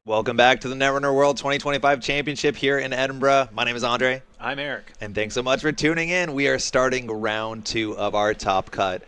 Welcome back to the Netrunner World 2025 Championship here in Edinburgh. My name is Andre. I'm Eric. And thanks so much for tuning in. We are starting round 2 of our top cut.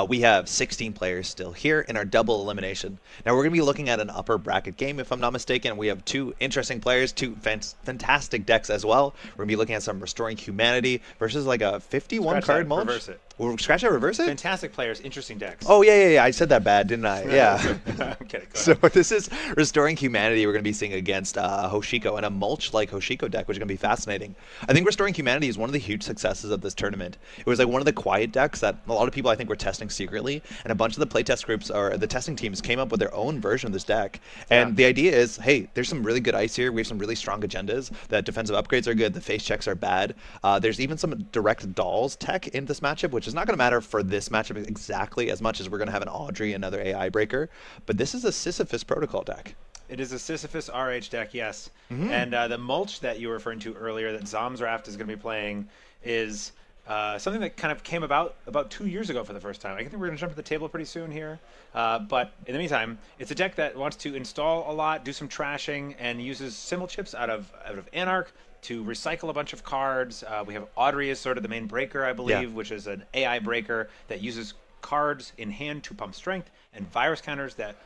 We have 16 players still here in our double elimination. Now we're going to be looking at an upper bracket game, if I'm not mistaken. We have two interesting players, two fantastic decks as well. We're going to be looking at some Restoring Humanity versus like a 51 card mulch. Reverse it. We'll scratch that, reverse it? Fantastic players, interesting decks. Oh, yeah. I said that bad, didn't I? Yeah. I'm kidding. So this is Restoring Humanity we're going to be seeing against Hoshiko and a mulch-like Hoshiko deck, which is going to be fascinating. I think Restoring Humanity is one of the huge successes of this tournament. It was like one of the quiet decks that a lot of people I think were testing secretly, and a bunch of the playtest groups or the testing teams came up with their own version of this deck. And the idea is, hey, there's some really good ice here. We have some really strong agendas. The defensive upgrades are good. The face checks are bad. There's even some direct dolls tech in this matchup, which is not going to matter for this matchup exactly as much as we're going to have an Audrey, another AI breaker. But this is a Sisyphus protocol deck. It is a Sisyphus RH deck, yes. And the mulch that you were referring to earlier that Zomsraft is going to be playing is something that kind of came about 2 years ago for the first time. I think we're going to jump to the table pretty soon here. But in the meantime, it's a deck that wants to install a lot, do some trashing, and uses symbol chips out of Anarch to recycle a bunch of cards. We have Audrey as sort of the main breaker, I believe, which is an AI breaker that uses cards in hand to pump strength and virus counters that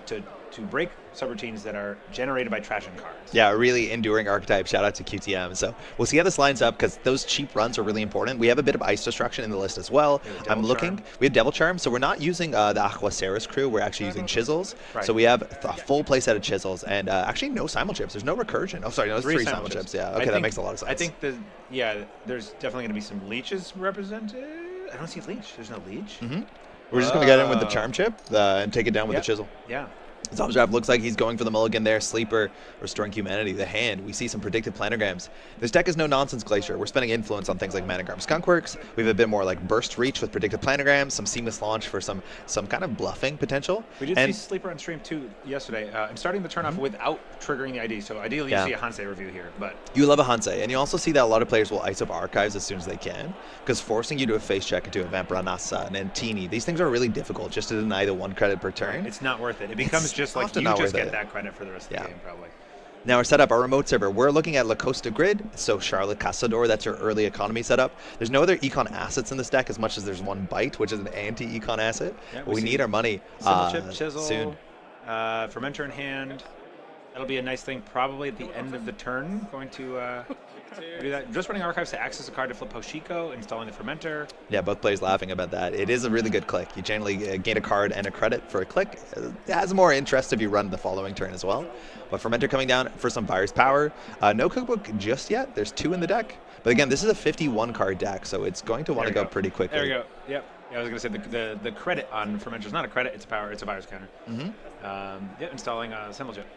to break subroutines that are generated by trashing cards. Yeah, a really enduring archetype. Shout out to QTM. So we'll see how this lines up because those cheap runs are really important. We have a bit of ice destruction in the list as well. I'm looking. We have Devil Charm, so we're not using the Aquaceris crew. We're actually using chisels. Right. So we have a full play set of chisels and actually no simul chips. There's no recursion. Oh, sorry, no, there's three simul chips. Yeah, okay, that makes a lot of sense. I think there's definitely going to be some leeches represented. I don't see leech. There's no leech. We're just going to get in with the charm chip and take it down with the chisel. Yeah. Zomsraft looks like he's going for the mulligan there. Sleeper, Restoring Humanity. The hand, we see some predictive planograms. This deck is no nonsense Glacier. We're spending influence on things like Managram Skunkworks. We have a bit more like burst reach with predictive planograms, some seamless launch for some kind of bluffing potential. We did see Sleeper on stream too yesterday. I'm starting the turn off without triggering the ID, so ideally you see a Hansei review here. But you love a Hansei, and you also see that a lot of players will ice up archives as soon as they can, because forcing you to a face check into a Vampranasa, an Antini, these things are really difficult just to deny the 1 credit per turn. It's not worth it. It becomes just like you just get that credit for the rest of the game, probably. Now our setup, our remote server, we're looking at La Costa Grid, so Charlotte Casador, that's your early economy setup. There's no other econ assets in this deck as much as there's one Bite, which is an anti-econ asset. Yeah, we need our money chip, chisel, soon. Fermenter in hand. That'll be a nice thing probably at the end of the turn. Going to do that. Just running archives to access a card to flip Hoshiko, installing the Fermenter. Yeah, both players laughing about that. It is a really good click. You generally gain a card and a credit for a click. It has more interest if you run the following turn as well. But Fermenter coming down for some virus power. No cookbook just yet. There's 2 in the deck. But again, this is a 51 card deck, so it's going to want to go pretty quickly. There we go. Yep. Yeah, I was going to say the credit on Fermenter is not a credit, it's a power, it's a virus counter. Installing a symbol chip.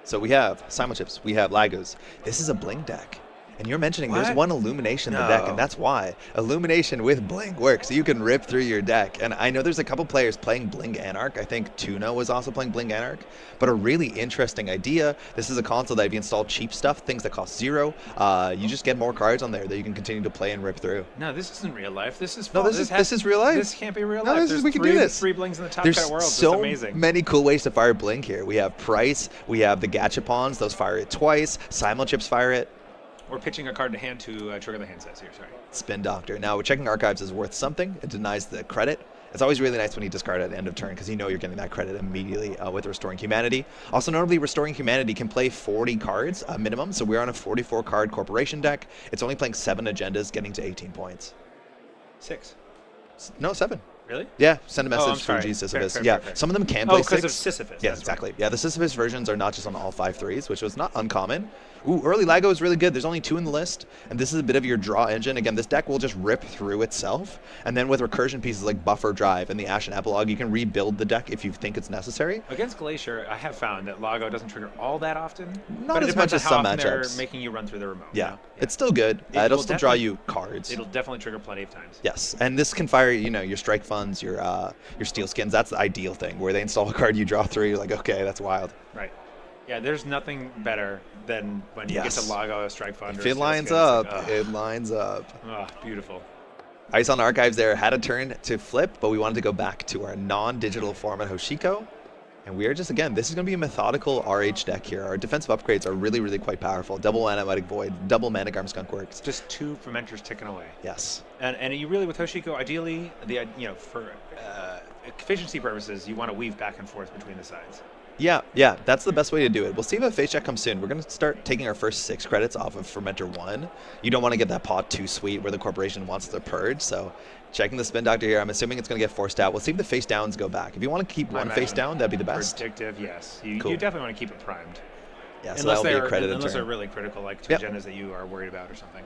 So we have simul chips, we have Lagos. This is a bling deck. And you're mentioning there's one Illumination in the deck, and that's why. Illumination with Bling works. You can rip through your deck. And I know there's a couple players playing Bling Anarch. I think Tuna was also playing Bling Anarch. But a really interesting idea. This is a console that if you install cheap stuff, things that cost 0, you just get more cards on there that you can continue to play and rip through. No, this isn't real life. This is this is real life. This can't be real life. We can do this. 3 Blings in the top There's cut world. so amazing. many cool ways to fire Bling here. We have Price. We have the Gachapons. Those fire it twice. Simul chips fire it. Or pitching a card to hand to trigger the hand size here, sorry. Spin Doctor. Now, checking archives is worth something. It denies the credit. It's always really nice when you discard at the end of turn because you know you're getting that credit immediately with Restoring Humanity. Also, notably, Restoring Humanity can play 40 cards minimum, so we're on a 44-card corporation deck. It's only playing 7 agendas, getting to 18 points. 6. No, 7. Really? Yeah, send a message for G Sisyphus. Fair. Some of them can play 6. Because of Sisyphus. Yeah, exactly. Right. Yeah, the Sisyphus versions are not just on all 5 3s, which was not uncommon. Ooh, early Lago is really good. There's only 2 in the list, and this is a bit of your draw engine. Again, this deck will just rip through itself, and then with recursion pieces like Buffer Drive and the Ashen Epilogue, you can rebuild the deck if you think it's necessary. Against Glacier, I have found that Lago doesn't trigger all that often. Not as much as some matchups. They're making you run through the remote. Yeah, it's still good. It'll still draw you cards. It'll definitely trigger plenty of times. Yes, and this can fire, your strike funds, your steel skins. That's the ideal thing, where they install a card, you draw 3, you're like, okay, that's wild. Right. Yeah, there's nothing better than when you get to Lago, a strike fund. If it lines up, it lines up. Oh, beautiful. Ice on Archives there had a turn to flip, but we wanted to go back to our non-digital format Hoshiko. And we are just, again, this is going to be a methodical RH deck here. Our defensive upgrades are really, really quite powerful. Double Animatic Void, double Managarm Skunk Works. Just 2 Fermenters ticking away. Yes. And you really, with Hoshiko, ideally, for efficiency purposes, you want to weave back and forth between the sides. Yeah, that's the best way to do it. We'll see if a face check comes soon. We're going to start taking our first 6 credits off of Fermenter 1. You don't want to get that pot too sweet where the corporation wants to purge, so checking the Spin Doctor here. I'm assuming it's going to get forced out. We'll see if the face downs go back. If you want to keep one face down, that'd be the best. Predictive, yes. You Cool. definitely want to keep it primed. Yeah, so that'll be a credit unless turn. they're really critical, like 2 agendas that you are worried about or something.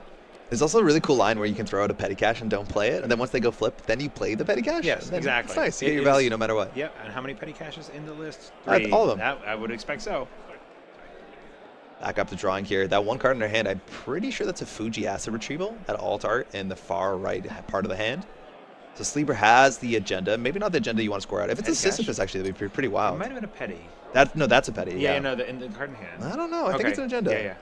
There's also a really cool line where you can throw out a petty cash and don't play it, and then once they go flip, then you play the petty cash. Yes, exactly. It's nice. You get your value no matter what. Yep, and how many petty caches in the list? 3. All of them. That, I would expect so. Back up to drawing here. That one card in their hand, I'm pretty sure that's a Fuji Acid Retrieval, that alt art in the far right part of the hand. So Sleeper has the agenda. Maybe not the agenda you want to score out. If it's a Sisyphus, actually, that'd be pretty It wild. might have been a petty. No, that's a petty. Yeah, no, in the card in hand. I don't know. I think it's an agenda. Yeah.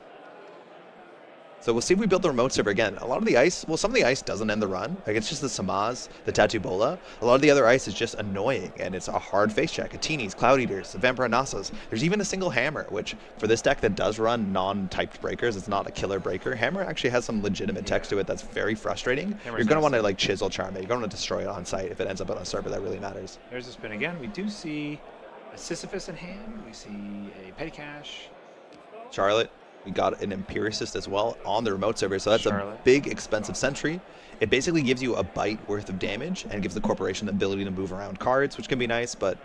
So we'll see if we build the remote server again. A lot of the ice, well, some of the ice doesn't end the run. Like, it's just the Samaz, the Tattoo Bola. A lot of the other ice is just annoying, and it's a hard face check. Atinis, Cloud Eaters, Vampire Nassas. There's even a single Hammer, which for this deck that does run non-typed breakers, it's not a killer breaker. Hammer actually has some legitimate text to it that's very frustrating. Hammer's You're going to want to, nice. like, chisel charm it. You're going to destroy it on site if it ends up on a server that really matters. There's a spin again. We do see a Sisyphus in hand. We see a petty cache. Charlotte. We got an Empiricist as well on the remote server, so that's Charlotte. a big, expensive sentry. It basically gives you a byte worth of damage and gives the corporation the ability to move around cards, which can be nice, but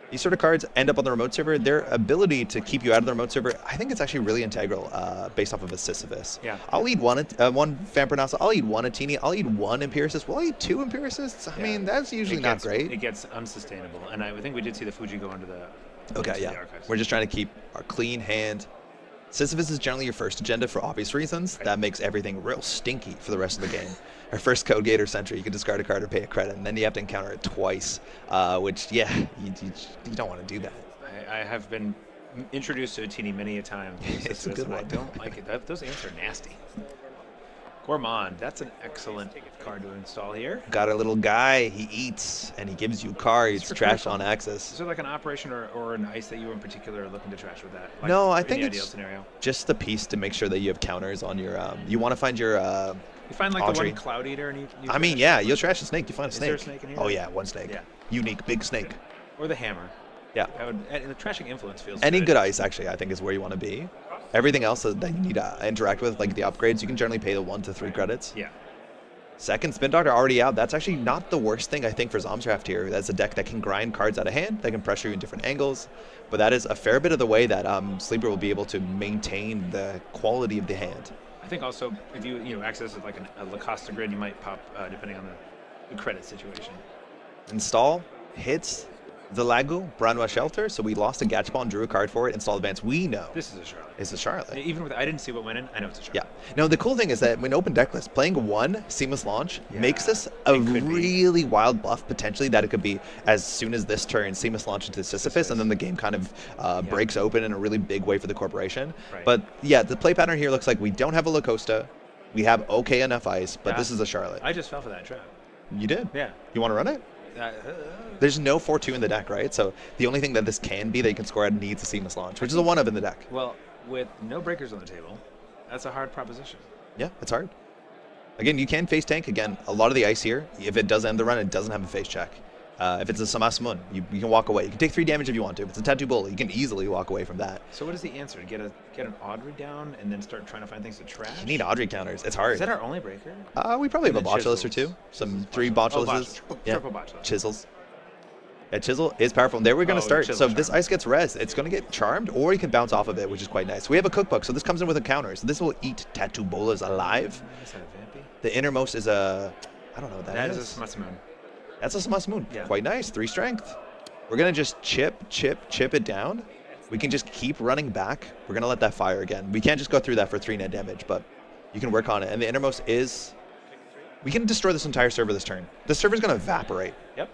these sort of cards end up on the remote server. Their ability to keep you out of the remote server, I think it's actually really integral based off of a Sisyphus. Yeah. I'll eat one Vampire Nassa, I'll eat one Atini, I'll eat one Empiricist, will I eat 2 Empiricists? I mean, that's usually not great. It gets unsustainable, and I think we did see the Fuji go into the Okay, into yeah. the archives. We're just trying to keep our clean hand. Sisyphus is generally your first agenda for obvious reasons. That makes everything real stinky for the rest of the game. Our first Code Gator Sentry, you can discard a card or pay a credit, and then you have to encounter it twice, which, yeah, you don't want to do that. I have been introduced to a teeny many a time. It's a good I one. don't like it. Those ants are nasty. Gourmand, that's an excellent card to install here. Got a little guy, he eats, and he gives you cards, for trash critical. on Is access. there like an operation or an ice that you in particular are looking to trash with that? Like, No, I in think the it's ideal scenario. just the piece to make sure that you have counters on your, you want to find your, You find like Audrey. the one Cloud Eater and you I mean, yeah, you'll trash a snake, you find a Is snake. there a snake in here? Oh yeah, one snake. Yeah. Unique, big snake. or the hammer. Yeah. And the trashing influence feels Any good ice, actually, I think is where you want to be. Everything else that you need to interact with, like the upgrades, you can generally pay the 1 to 3 credits. Yeah. Second, Spin Doctor already out. That's actually not the worst thing, I think, for Zomsraft here. That's a deck that can grind cards out of hand, that can pressure you in different angles. But that is a fair bit of the way that Sleeper will be able to maintain the quality of the hand. I think also if you access it like a Lacosta grid, you might pop depending on the credit situation. Install, hits, the Lagu, Branwa Shelter. So we lost a Gachapon, drew a card for it, install advance. We know This is a Charlotte. it's a Charlotte. Even with I didn't see what went in, I know it's a Charlotte. Yeah. Now, the cool thing is that when open deck list, playing 1 Seamless Launch Yeah, makes this a it could be. really wild bluff, potentially, that it could be as soon as this turn, Seamless Launch into Sisyphus, and then the game kind of breaks open in a really big way for the corporation. Right. But, yeah, the play pattern here looks like we don't have a Lacosta. We have okay enough ice, but Yeah. this is a Charlotte. I just fell for that trap. You did? Yeah. You want to run it? Uh, There's no 4-2 in the deck, right? So the only thing that this can be that you can score at needs a Seamless Launch, which is a 1-of in the deck. well, with no breakers on the table, that's a hard proposition. Yeah, it's hard. Again, you can face tank. Again, a lot of the ice here, if it does end the run, it doesn't have a face check. If it's a Samas Moon, you can walk away. You can take 3 damage if you want to. If it's a Tattoo Bull, you can easily walk away from that. So what is the answer? Get an Audrey down and then start trying to find things to trash? You need Audrey counters. It's hard. Is that our only breaker? We probably have a And then Botulus or 2. chisels. Some 3 Botuluses. Triple Botulus. Chisels. Yeah, Chisel is powerful. And there we're going to start. Chisel So if this charm. ice gets res, it's going to get charmed, or you can bounce off of it, which is quite nice. We have a cookbook, so this comes in with a counter. So this will eat Tattoo Bolas alive. Is that a Vampy? The innermost is a... I don't know what That is a Smutsmoon. That's a Samas Moon. Yeah. Quite nice. 3 strength. We're going to just chip it down. We can just keep running back. We're going to let that fire again. We can't just go through that for 3 net damage, but you can work on it. And the innermost is... We can destroy this entire server this turn. The server's going to evaporate. Yep.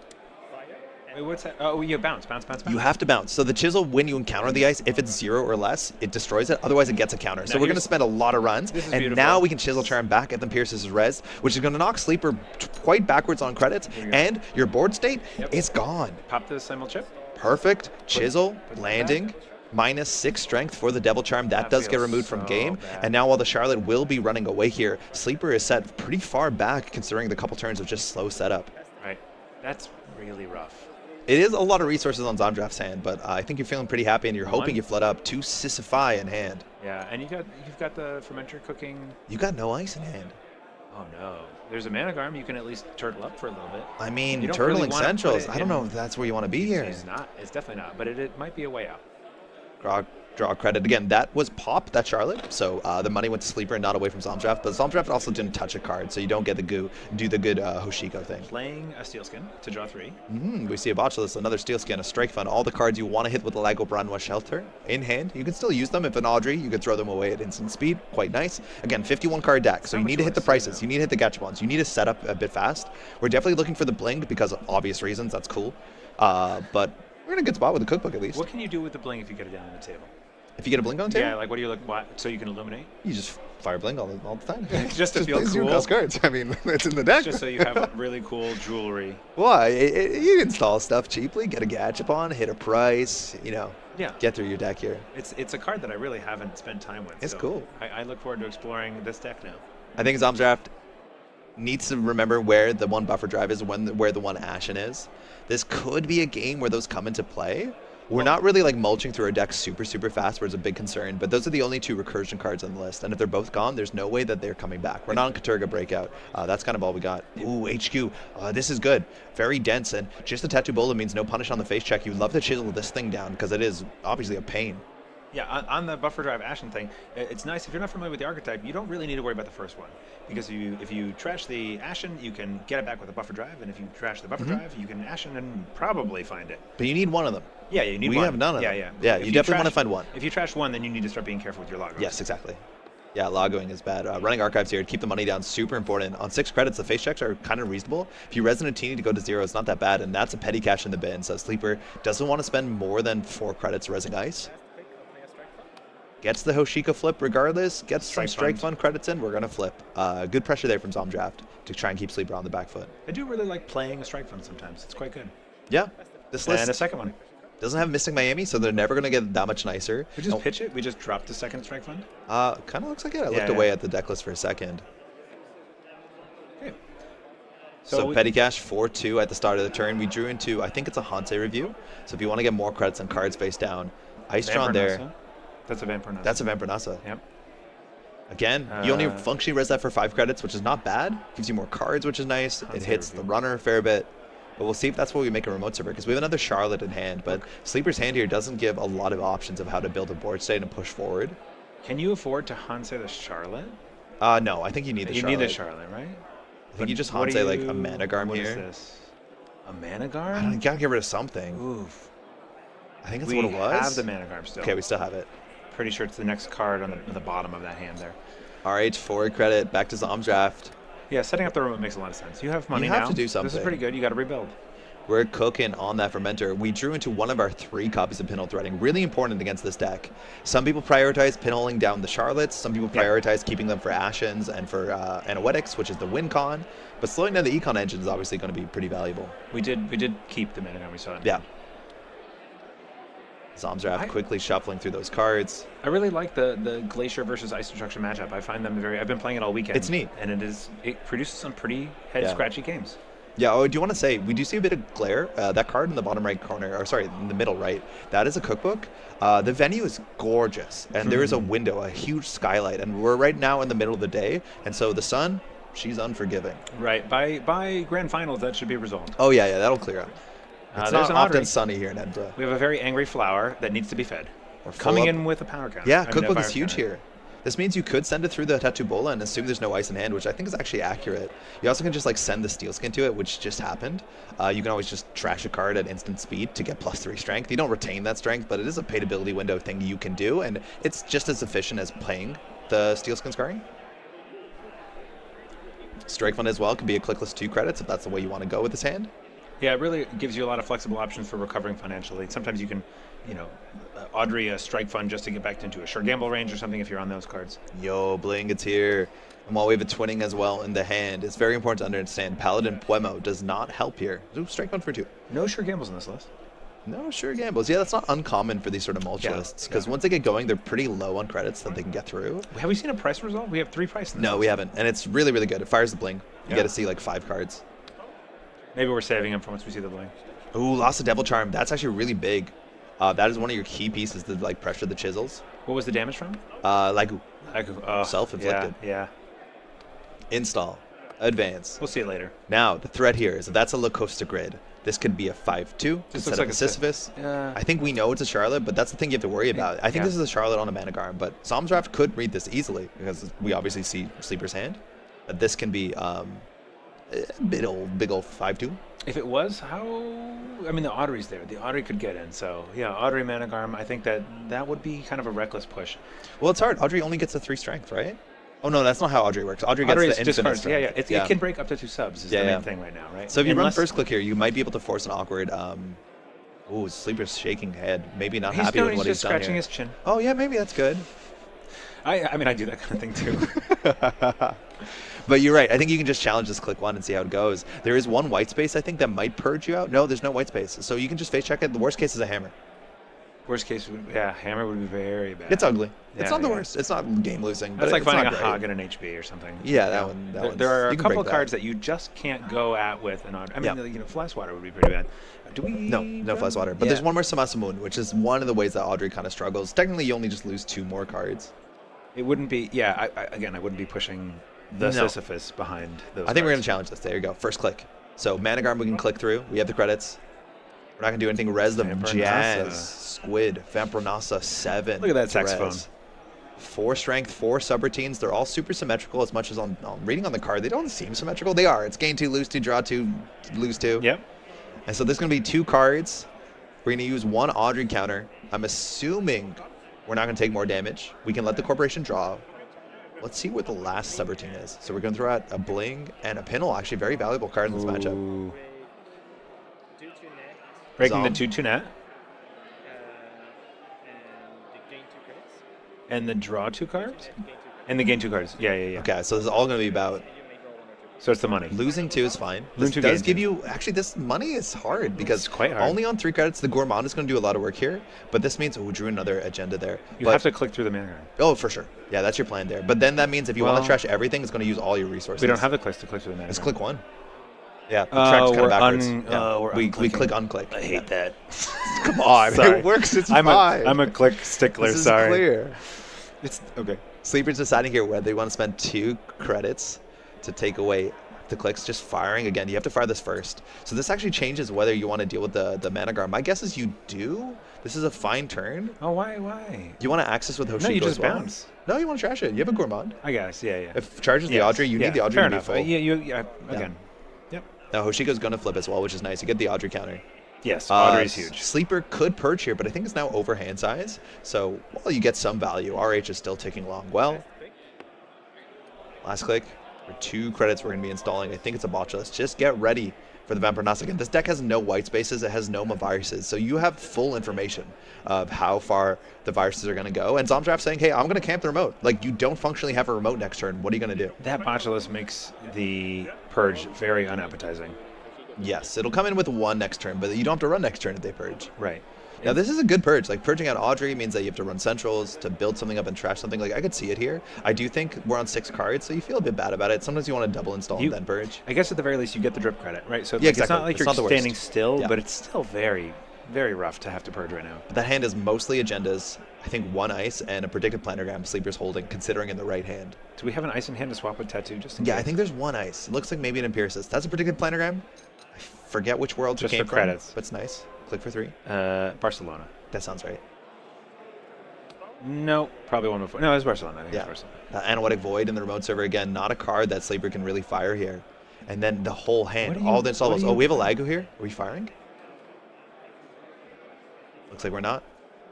Wait, what's that? Oh, you bounce, bounce, bounce, bounce. You have to bounce. So the chisel, when you encounter the ice, if it's 0 or less, it destroys it. Otherwise, it gets a counter. So we're going to spend a lot of runs. This is and beautiful. now we can chisel charm back at the Pierce's res, which is going to knock Sleeper quite backwards on credits. And your board state is gone. Pop the simul chip. Perfect. Chisel, put that landing. back. -6 strength for the Devil Charm. That does get feels removed from so game. bad. And now while the Charlotte will be running away here, Sleeper is set pretty far back considering the couple turns of just slow setup. Right. That's really rough. It is a lot of resources on Zomdraft's hand, but I think you're feeling pretty happy and you're hoping One. you flood up 2 Sisyphi in hand. Yeah, and you've got the fermenter cooking. You got no ice in hand. Oh no. There's a mana garm. You can at least turtle up for a little bit. I mean, You don't really turtling wanna put centrals. it I don't in- know if that's where you want to be here. It's not. It's definitely not. But it might be a way out. Draw credit. Again, that was pop, that Charlotte. So the money went to Sleeper and not away from Zomdraft. But Zomdraft also didn't touch a card, so you don't get the do the good Hoshiko thing. Playing a steel skin to draw 3. We see a Botulus, another Steel Skin, a Strike Fund. All the cards you want to hit with the Lago Branwa Shelter in hand. You can still use them. If an Audrey, you could throw them away at instant speed. Quite nice. Again, 51 card deck, so you Not need much to hit the choice, prices. yeah. You need to hit the Gachapons. You need to set up a bit fast. We're definitely looking for the Blink because of obvious reasons. That's cool. But we're in a good spot with the cookbook at least. What can you do with the bling if you get it down on the table? If you get a Blink on the table, Yeah, like what do you look? What, so you can illuminate? you just fire Blink all the time. Just to feel plays your cool. cost cards. I mean, it's in the deck. Just so you have really cool jewelry. Why? You install stuff cheaply, get a Gachapon, hit a price, Yeah. get through your deck here. It's a card that I really haven't spent time with. It's so cool. I look forward to exploring this deck now. I think Zomdraft needs to remember where the one buffer drive is, where the one Ashen is. This could be a game where those come into play. We're not really like mulching through our deck super fast, where it's a big concern, but those are the only 2 recursion cards on the list, and if they're both gone, there's no way that they're coming back. We're not on Katurga Breakout. That's kind of all we got. Ooh, HQ. This is good. Very dense, and just the Tattoo Bola means no punish on the face check. You'd love to chisel this thing down, because it is obviously a pain. Yeah, on the buffer drive Ashen thing, it's nice. If you're not familiar with the archetype, you don't really need to worry about the first one. Because if you trash the Ashen, you can get it back with a buffer drive, and if you trash the buffer drive, you can Ashen and probably find it. But you need one of them. Yeah, you need We one. have none of them. Yeah. Yeah, If you definitely want to trash- find one. If you trash one, then you need to start being careful with your logos. Yes, exactly. Yeah, logoing is bad. Running archives here to keep the money down, super important. On 6 credits, the face checks are kind of reasonable. If you Resonant Teeny to go to 0, it's not that bad, and that's a petty cash in the bin. So Sleeper doesn't want to spend more than 4 credits resing ice. Gets the Hoshika flip regardless, gets some Strike Fund credits in, we're going to flip. Good pressure there from Zomdraft to try and keep Sleeper on the back foot. I do really like playing a Strike Fund sometimes. It's quite good. Yeah, this And a list second one. doesn't have Missing Miami, so they're never going to get that much nicer. We just pitch it. We just dropped the second Strike Fund. Kind of looks like it. I looked away at the deck list for a second. Okay. So petty cash 4-2 at the start of the turn. We drew into, I think it's a Hansei review. So if you want to get more credits on cards face down, Ice Tron there. Vampirnasa. That's a Vampirnasa. That's a Vampirnasa. Yep. Again, you only functionally res that for 5 credits, which is not bad. Gives you more cards, which is nice. It hits the runner a fair bit. But we'll see if that's what we make a remote server, because we have another Charlotte in hand. But Sleeper's hand here doesn't give a lot of options of how to build a board state and push forward. Can you afford to Hansei the Charlotte? No, I think you need the You Charlotte. need the Charlotte, right? I think you just Hansei like a Mana Garm What here. is this? A Mana I Garm? don't, you gotta get rid of something. Oof. I think that's We what it was. have the Mana Garm still. Okay, we still have it. Pretty sure it's the next card on the bottom of that hand there. RH forward credit, back to Zomdraft. Yeah, setting up the remote makes a lot of sense. You have money You have now. to do This something. is pretty good. You got to rebuild. We're cooking on that Fermenter. We drew into one of our 3 copies of Pinhole Threading. Really important against this deck. Some people prioritize pinholing down the Charlottes. Some people prioritize keeping them for Ashens and for Anoetics, which is the win con. But slowing down the Econ engine is obviously going to be pretty valuable. We did keep the Mana Garm. We saw it. Yeah. Zomdraft quickly shuffling through those cards. I really like the Glacier versus Ice Destruction matchup. I find them very. I've been playing it all weekend. It's neat. And it produces some pretty head-scratchy games. Yeah, oh, I do want to say, we do see a bit of glare. That card in the bottom right corner, or sorry, in the middle right, that is a cookbook. The venue is gorgeous, and there is a window, a huge skylight, and we're right now in the middle of the day, and so the sun, she's unforgiving. Right. By grand finals, that should be resolved. Oh, yeah, that'll clear up. It's there's not an often Audrey. sunny here in Edinburgh. We have a very angry flower that needs to be fed. We're full Coming up. in with a power counter. Yeah, I mean, a cookbook fire is huge counter. here. This means you could send it through the Tattoo Bola and assume there's no ice in hand, which I think is actually accurate. You also can just like send the Steel Skin to it, which just happened. You can always just trash a card at instant speed to get +3 strength. You don't retain that strength, but it is a paid ability window thing you can do, and it's just as efficient as playing the Steel Skin scarring. Strike Fund as well can be a clickless 2 credits if that's the way you want to go with this hand. Yeah, it really gives you a lot of flexible options for recovering financially. Sometimes you can, Audrey a strike fund just to get back into a sure gamble range or something if you're on those cards. Yo, Bling, it's here. And while we have a twinning as well in the hand, it's very important to understand Paladin Puemo does not help here. Ooh, strike one for 2. No sure gambles in this list. No, sure gambles. Yeah, that's not uncommon for these sort of mulch lists, because once they get going, they're pretty low on credits that they can get through. Have we seen a price result? We have 3 prices. No, we haven't. And it's really, really good. It fires the bling. You get to see like 5 cards. Maybe we're saving them for once we see the bling. Ooh, lost a Devil Charm. That's actually really big. That is one of your key pieces to like pressure the chisels. What was the damage from? Lagu. Oh, Self-inflicted. Yeah. Install. Advance. We'll see it later. Now, the threat here is that that's a Lacosta grid. This could be a 5-2 instead of a Sisyphus. I think we know it's a Charlotte, but that's the thing you have to worry about. I think this is a Charlotte on a Mana Garm, but Somsraft could read this easily because we obviously see Sleeper's hand. But this can be a big old 5-2. If it was, how... I mean, the Audrey's there. The Audrey could get in. So, yeah, Audrey Mana Garm, I think that would be kind of a reckless push. Well, it's hard. Audrey only gets a 3 strength, right? Oh, no, that's not how Audrey works. Audrey gets the infinite strength. It can break up to 2 subs is the main thing right now, right? So if you run first click here, you might be able to force an awkward... Ooh, Sleeper's shaking head. Maybe not happy with what he's done here. He's just scratching his chin. Oh, yeah, maybe that's good. I mean, I do that kind of thing, too. But you're right. I think you can just challenge this click 1 and see how it goes. There is one white space, I think, that might purge you out. No, there's no white space. So you can just face check it. The worst case is a hammer. Worst case, hammer would be very bad. It's ugly. It's not the worst. It's not game losing. That's like finding a hog and an HB or something. Yeah, that one. There are a couple of cards that you just can't go at with an Audrey. I mean, Flash Water would be pretty bad. Do we? No Flash Water. But there's one more Samasamun, which is one of the ways that Audrey kind of struggles. Technically, you only just lose 2 more cards. It wouldn't be. Yeah, I wouldn't be pushing the Sisyphus behind those. I think we're gonna challenge this. There you go. First click. So Mana Garm we can click through. We have the credits. We're not gonna do anything. Res them. Jazz, Squid, Vampronasa, 7. Look at that saxophone. 4 strength, 4 subroutines. They're all super symmetrical. As much as on reading on the card, they don't seem symmetrical. They are. It's gain 2, lose 2, draw 2, lose 2. Yep. And so there's gonna be 2 cards. We're gonna use 1 Audrey counter. I'm assuming we're not gonna take more damage. We can let the corporation draw. Let's see what the last subroutine is. So we're going to throw out a Bling and a Pinel. Actually, very valuable card in this matchup. Breaking the 2/2 net. And the draw 2 cards? And the gain 2 cards. Yeah. Okay, so this is all going to be about... So it's the money. Losing 2 is fine. This does give you... Actually, this money is hard because it's quite hard. Only on 3 credits, the Gourmand is going to do a lot of work here. But this means... Oh, we drew another agenda there. You have to click through the mana card. Oh, for sure. Yeah, that's your plan there. But then that means if you want to trash everything, it's going to use all your resources. We don't have the clicks to click through the mana Let's card. click 1. Yeah, the track's kind of backwards. We click unclick. I hate that. Come on, it works. It's fine. I'm a click stickler. This is sorry. Clear. It's okay. Sleeper's deciding here whether they want to spend 2 credits to take away the clicks. Just firing again. You have to fire this first. So this actually changes whether you want to deal with the Mana Garm. My guess is you do. This is a fine turn. Oh, why? You want to access with Hoshiko. No, you just as well. bounce. No, you want to trash it. You have a Gourmand. I guess. Yeah. If it charges the Audrey, you need the Audrey fair to be enough. full. Again. Yep. Now Hoshiko's going to flip as well, which is nice. You get the Audrey counter. Yes, Audrey's huge. Sleeper could purge here, but I think it's now over hand size. So, well, you get some value. RH is still ticking along well. Last click. For 2 credits we're going to be installing. I think it's a botch list. Just get ready for the Vampronasa. Again, this deck has no white spaces. It has no viruses. So you have full information of how far the viruses are going to go. And Zomdraft saying, hey, I'm going to camp the remote. Like, you don't functionally have a remote next turn. What are you going to do? That botulus makes the purge very unappetizing. Yes, it'll come in with 1 next turn, but you don't have to run next turn if they purge. Right. Now, this is a good purge. Like, purging out Audrey means that you have to run centrals to build something up and trash something. Like, I could see it here. I do think we're on 6 cards, so you feel a bit bad about it. Sometimes you want to double install and then purge. I guess at the very least, you get the drip credit, right? So yeah, exactly. It's not like you're standing still, yeah. But it's still very, very rough to have to purge right now. But that hand is mostly agendas. I think 1 ice and a predicted planogram Sleeper's holding, considering in the right hand. Do we have an ice in hand to swap with Tattoo? Just in case? I think there's 1 ice. It looks like maybe an Empiricist. That's a predicted planogram. I forget which world it came from. Credits. But it's nice. Click for 3. Barcelona. That sounds right. No, probably one before. No, it was Barcelona. I think it was Barcelona. Analytic Void in the remote server. Again, not a card that Sleeper can really fire here. And then the whole hand, all the installables. Oh, we have a Lagu here? Are we firing? Looks like we're not.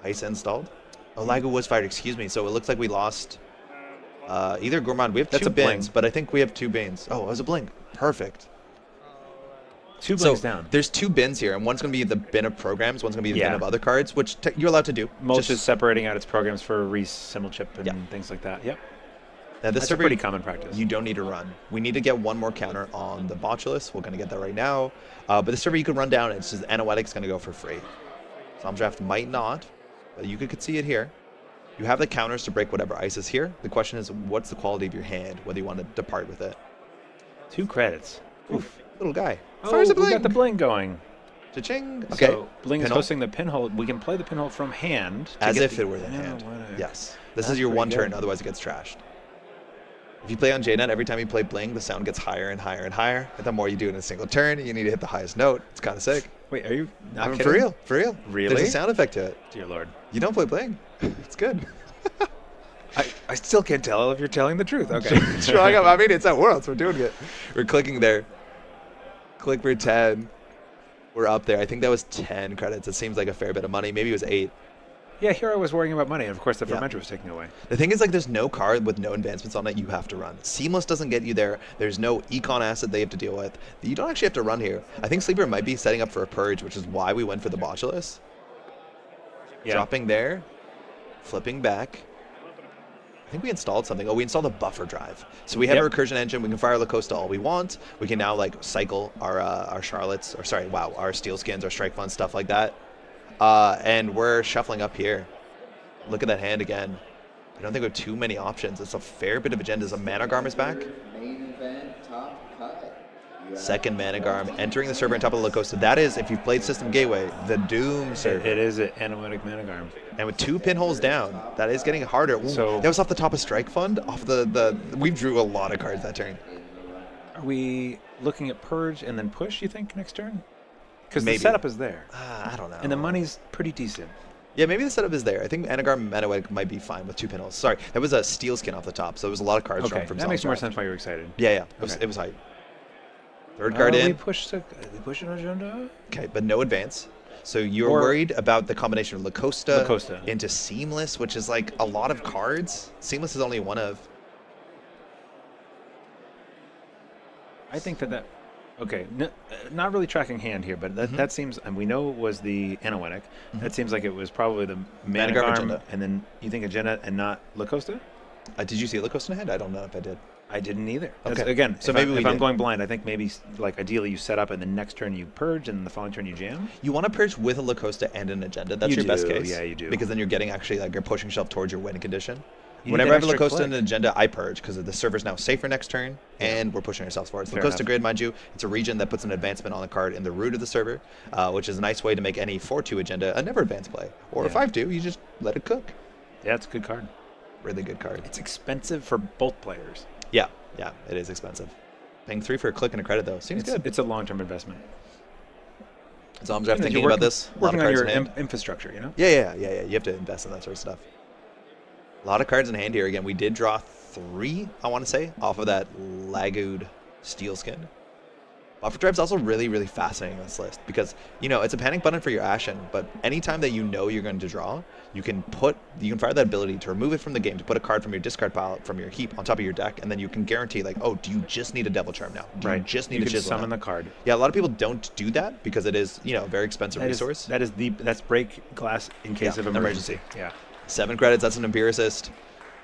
Ice installed. Oh, Lagu was fired, excuse me. So it looks like we lost either Gourmand. We have 2 bins, but I think we have 2 bins. Oh, it was a blink. Perfect. 2 So blinks down. there's 2 bins here, and one's going to be the bin of programs, one's going to be the bin Yeah. of other cards, which you're allowed to do. Mulch Just- is separating out its programs for resymbol chip and Yeah. things like that. Yep. Now this That's a server, pretty common practice. you don't need to run. We need to get one more counter on the Botulus. We're going to get that right now. But the server you can run down, it's just Anoetic's going to go for free. Some draft might not, but you could see it here. You have the counters to break whatever ice is here. The question is, what's the quality of your hand, whether you want to depart with it. 2 credits. Oof, little guy. Oh, Fires a we got blink. the bling going. Cha-ching. Okay. So Bling's Pinhole. hosting the pinhole. We can play the pinhole from hand. to As get if it were the hand. Anoetic. Yes. This That's is your pretty one good. turn, otherwise it gets trashed. If you play on JNet, every time you play Bling, the sound gets higher and higher and higher. And the more you do in a single turn, you need to hit the highest note. It's kind of sick. Wait, are you not I mean, kidding? for real, for real. Really? There's a sound effect to it. Dear Lord. You don't play Bling. It's good. I still can't tell if you're telling the truth. Okay. Showing up. I mean, it's at Worlds. We're doing it. We're clicking there. Click for 10. We're up there. I think that was 10 credits. It seems like a fair bit of money. Maybe it was 8. Yeah, here I was worrying about money, and of course the Yeah. fermenter was taking away. The thing is, like, there's no card with no advancements on it you have to run. Seamless doesn't get you there. There's no econ asset they have to deal with. You don't actually have to run here. I think Sleeper might be setting up for a purge, which is why we went for the Botulus. Yeah. Dropping there, flipping back. I think we installed something. Oh, we installed a buffer drive. So we have a Yep. recursion engine. We can fire Lacosta all we want. We can now like cycle our Charlottes, or sorry, wow, our Steel Skins, our Strike Funds, stuff like that. And we're shuffling up here. Look at that hand again. I don't think we have too many options. It's a fair bit of agendas. A Mana Garm is back. Main event top cut. Second Mana Garm entering the server on top of the Lacosta. That is, if you've played System Gateway, the Doom server. It is an Anoetic Managarm. And with 2 pinholes down, that is getting harder. Ooh, So- that was off the top of Strike Fund. Off we drew a lot of cards that turn. Are we looking at Purge and then Push, you think, next turn? Because the Maybe. setup is there. I don't know. And the money's pretty decent. Yeah, maybe the setup is there. I think Anagarm Manoetic might be fine with 2 pinholes. Sorry, that was a Steel Skin off the top, so it was a lot of cards Okay, drawn from that makes more Zom's sense draft. why you're excited. Yeah, Okay. it was hype. Third card We in. push an agenda? Okay, but no advance. So you're Or- worried about the combination of Lacosta, Lacosta. into Seamless, which is like a lot of cards. Seamless is only one of. I think that okay, not really tracking hand here, but Mm-hmm. that seems, and we know it was the Anoetic. That seems like it was probably the Managarm Managarm, agenda. and then you think agenda and not Lacosta? Did you see Lacosta in hand? I don't know if I did. I didn't either. Okay. Again, So if maybe I, we if I'm did. going blind, I think maybe like ideally you set up and the next turn you purge and the following turn you jam. You want to purge with a Lacosta and an agenda. That's You your best do, case. yeah, you do. Because then you're getting actually like you're pushing yourself towards your win condition. You need Whenever that I have a extra Lacosta and click. an agenda, I purge because the server's now safer next turn, and we're pushing ourselves forward. Fair Lacosta enough. Grid, mind you, it's a region that puts an advancement on the card in the root of the server, which is a nice way to make any 4-2 agenda a never advance play. Or a Yeah. 5-2, you just let it cook. Yeah, it's a good card. Really good card. It's expensive for both players. Yeah, it is expensive. Paying 3 for a click and a credit, though, seems good. It's a long-term investment. So I'm You know, thinking you're about this. A lot of working on cards your in hand. infrastructure, you know? Yeah. You have to invest in that sort of stuff. A lot of cards in hand here. Again, we did draw 3, I want to say, off of that Lagood Steel Skin. Buffer Drive's also really, really fascinating on this list because, it's a panic button for your Ashen, but anytime that you know you're going to draw, you can fire that ability to remove it from the game, to put a card from your discard pile, from your heap on top of your deck, and then you can guarantee, like, oh, do you just need a Devil Charm now? Do you just need you a can Chisel summon now? the card. Yeah, a lot of people don't do that because it is, a very expensive resource. That's break glass in case Yeah, of emergency. emergency. Yeah. 7 credits, that's an Empiricist.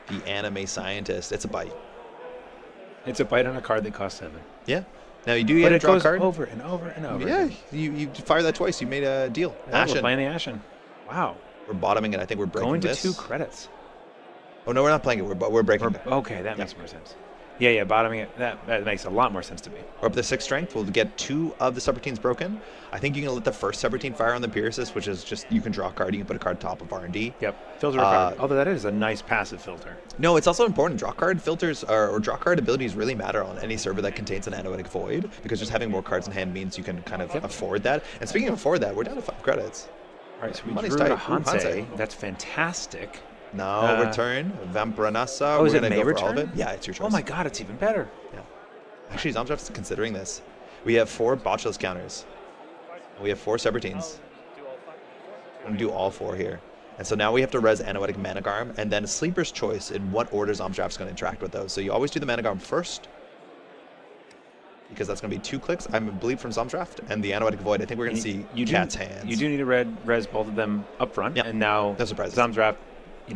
The Anime Scientist, it's a bite. It's a bite on a card that costs 7. Yeah. Now you do But get to it draw a goes card. over and over and over. Yeah, again. you fire that twice. You made a deal. Yeah, we're Ashen. playing the Ashen. Wow. We're bottoming it. I think we're breaking Going to this. 2 credits. Oh no, we're not playing it. We're breaking it. Okay, that makes more sense. Yeah, bottoming it. That makes a lot more sense to me. We're up to 6 strength. We'll get 2 of the subroutines broken. I think you can let the first subroutine fire on the Empiricist, which is just you can draw a card. You can put a card top of R&D. Yep. Filter recovered. Although that is a nice passive filter. No, it's also important. Draw card filters or draw card abilities really matter on any server that contains an Anoetic Void because just having more cards in hand means you can kind of afford that. And speaking of afford that, we're down to 5 credits. All right, so we Money's drew tight. a Ooh, Hanse. Hanse. That's fantastic. No, return. Vampranasa. Oh, is we're it going to May go for all of return? it. Yeah, it's your choice. Oh my god, it's even better. Yeah. Actually, Zomdraft's considering this. We have 4 Botchless counters. We have 4 Subroutines. I'm going to do all 4 here. And so now we have to res Anoetic Managarm, and then Sleeper's Choice in what order Zomdraft's going to interact with those. So you always do the Managarm first. because that's going to be 2 clicks, I believe, from Zomdraft, and the Anoetic Void. I think we're going to see Cat's Hands. You do need to res both of them up front, and now no surprises. Zomdraft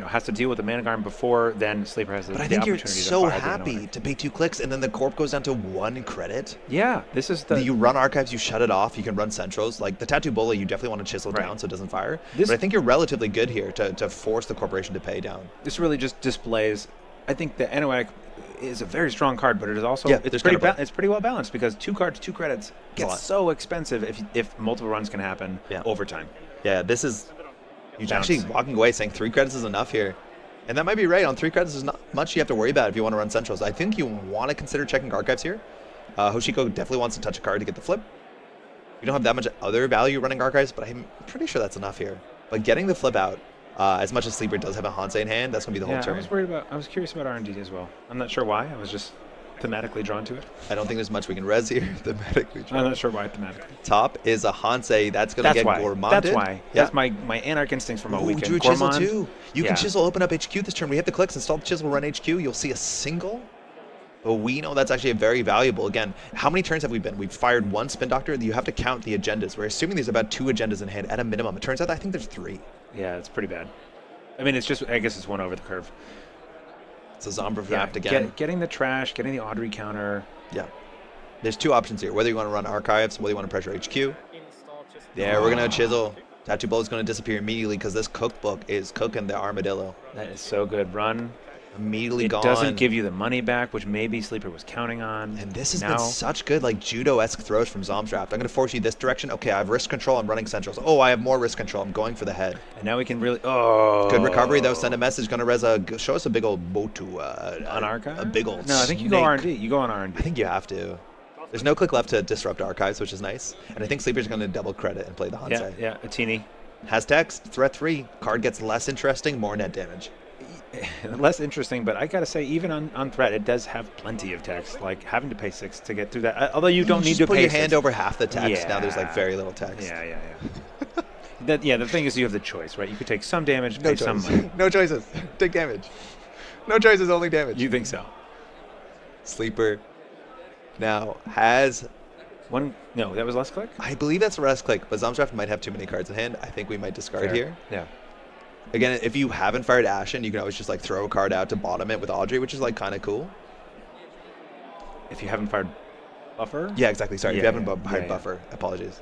has to deal with the Mana Garden before then Sleeper has the But I think you're opportunity so to fire happy to pay 2 clicks, and then the Corp goes down to 1 credit. Yeah, this is the... You run Archives, you shut it off, you can run Centrals. Like, the Tattoo Bully, you definitely want to chisel down so it doesn't fire. But I think you're relatively good here to force the Corporation to pay down. This really just displays... I think the Anoetic is a very strong card, but it is also... it's pretty well balanced, because 2 cards, 2 credits gets so expensive if multiple runs can happen over time. Yeah, this is... You're actually walking away saying 3 credits is enough here. And that might be right. On 3 credits, there's not much you have to worry about if you want to run Centrals. I think you want to consider checking Archives here. Hoshiko definitely wants to touch a card to get the flip. You don't have that much other value running Archives, but I'm pretty sure that's enough here. But getting the flip out, as much as Sleeper does have a Hansei in hand, that's going to be the whole turn. I was curious about R&D as well. I'm not sure why. I was just thematically drawn to it. I don't think there's much we can res here. Thematically drawn. I'm not sure why thematically. Top is a Hansei. That's going to get gourmanded. That's why. Yeah. That's my Anarch instincts from a weekend. Drew a Chisel too. You can Chisel open up HQ this turn. We hit the clicks, install the Chisel, run HQ. You'll see a single. But we know that's actually a very valuable. Again, how many turns have we been? We've fired 1 Spin Doctor. You have to count the agendas. We're assuming there's about 2 agendas in hand at a minimum. It turns out I think there's 3. Yeah, it's pretty bad. I mean, I guess it's 1 over the curve. So Zomdraft again. Getting the trash, getting the Audrey counter. Yeah. There's 2 options here. Whether you want to run Archives, whether you want to pressure HQ. Yeah, we're going to Chisel. Tattoo Bullet is going to disappear immediately because this cookbook is cooking the armadillo. That is so good. Run. Immediately gone. It doesn't give you the money back, which maybe Sleeper was counting on. And this has been such good, like, judo-esque throws from Zomdraft. I'm going to force you this direction. Okay, I have risk control. I'm running Centrals. Oh, I have more risk control. I'm going for the head. And now we can really... Oh. Good recovery, though. Send a message. Going to show us a big old Motu. On Archive? A big old No, I think you go R&D. You go on R&D. I think you have to. There's no click left to disrupt Archives, which is nice. And I think Sleeper's going to double credit and play the Hansei. Yeah, a teeny. Has text. Threat 3. Card gets less interesting. More net damage. Less interesting, but I gotta say, even on threat, it does have plenty of text. Like having to pay 6 to get through that. Although you don't need to put pay your 6. hand over half the text. Yeah. Now there's like very little text. Yeah. The thing is, you have the choice, right? You could take some damage, pay some money. No choices. Take damage. No choices, only damage. You think so? Sleeper now has one. No, that was less click. I believe that's a less click, but Zomdraft might have too many cards in hand. I think we might discard here. Yeah. Again, if you haven't fired Ashen, you can always just like throw a card out to bottom it with Audrey, which is like kind of cool. If you haven't fired Buffer? Yeah, exactly. Sorry, if you haven't fired Buffer. Apologies.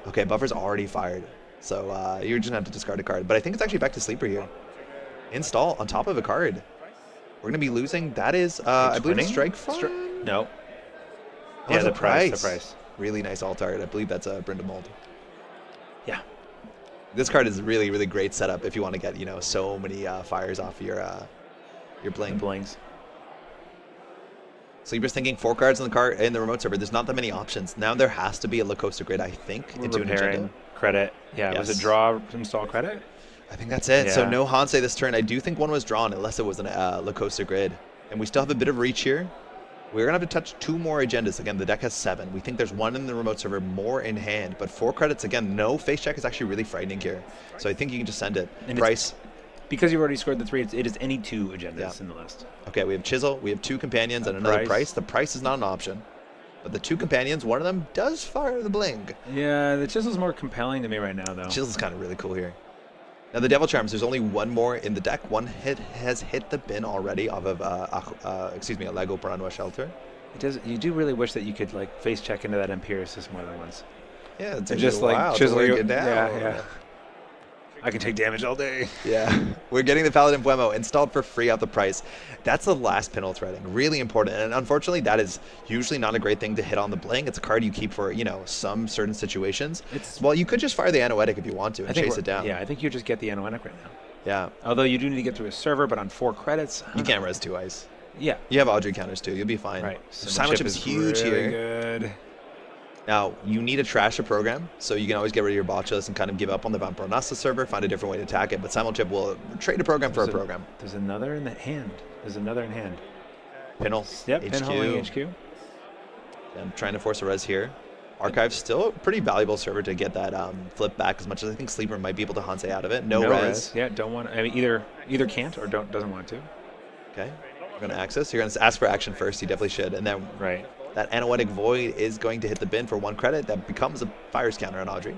Okay, Buffer's already fired. So you're just going to have to discard a card. But I think it's actually back to Sleeper here. Install on top of a card. We're going to be losing. That is, I believe, it's Strike Fun? No. Oh, yeah, the price. Really nice alt art. I believe that's a Brenda Mold. Yeah. This card is really, really great setup if you want to get, so many fires off your bling. Blings. Sleeper's thinking 4 cards in the remote server. There's not that many options. Now there has to be a Lacosta grid, I think, into an agenda. Credit. Yeah, yes. Was it draw, install credit? I think that's it. Yeah. So no Hansei this turn. I do think one was drawn, unless it was an Lacosta grid. And we still have a bit of reach here. We're going to have to touch 2 more agendas. Again, the deck has 7. We think there's 1 in the remote server, more in hand. But 4 credits, again, no face check is actually really frightening here. So I think you can just send it. And Price. Because you've already scored the 3, it is any 2 agendas in the list. Okay, we have Chisel, we have 2 companions, and another price. The price is not an option. But the 2 companions, one of them does fire the bling. Yeah, the Chisel's more compelling to me right now, though. Chisel's kind of really cool here. Now, the Devil Charms, there's only 1 more in the deck. 1 hit has hit the bin already off of, a Lego Piranha Shelter. It does. You do really wish that you could like face check into that Empiricist more than once. Yeah, it's just like chisel it down. Yeah. I can take damage all day. Yeah, we're getting the Paladin Buemo installed for free out the price. That's the last pinhole threading, really important. And unfortunately, that is usually not a great thing to hit on the bling. It's a card you keep for, some certain situations. Well, you could just fire the Anoetic if you want to and chase it down. Yeah, I think you just get the Anoetic right now. Yeah. Although you do need to get through a server, but on 4 credits. You can't res 2 ice. Yeah. You have Audrey counters too. You'll be fine. Right. Simulchip is huge really here. Good. Now, you need to trash a program, so you can always get rid of your Botchus and kind of give up on the Vampronasta server, find a different way to attack it, but Simulchip will trade a program for a program. There's another in the hand. Pinhole. Yep, HQ. pinhole HQ. I'm trying to force a res here. Archive's still a pretty valuable server to get that flip back, as much as I think Sleeper might be able to Hansei out of it. No res. Yeah, don't want. I mean, either can't or doesn't want to. Okay. We're going to access. You're going to ask for action first. You definitely should. And then that Anoetic Void is going to hit the bin for 1 credit. That becomes a Fires counter on Audrey.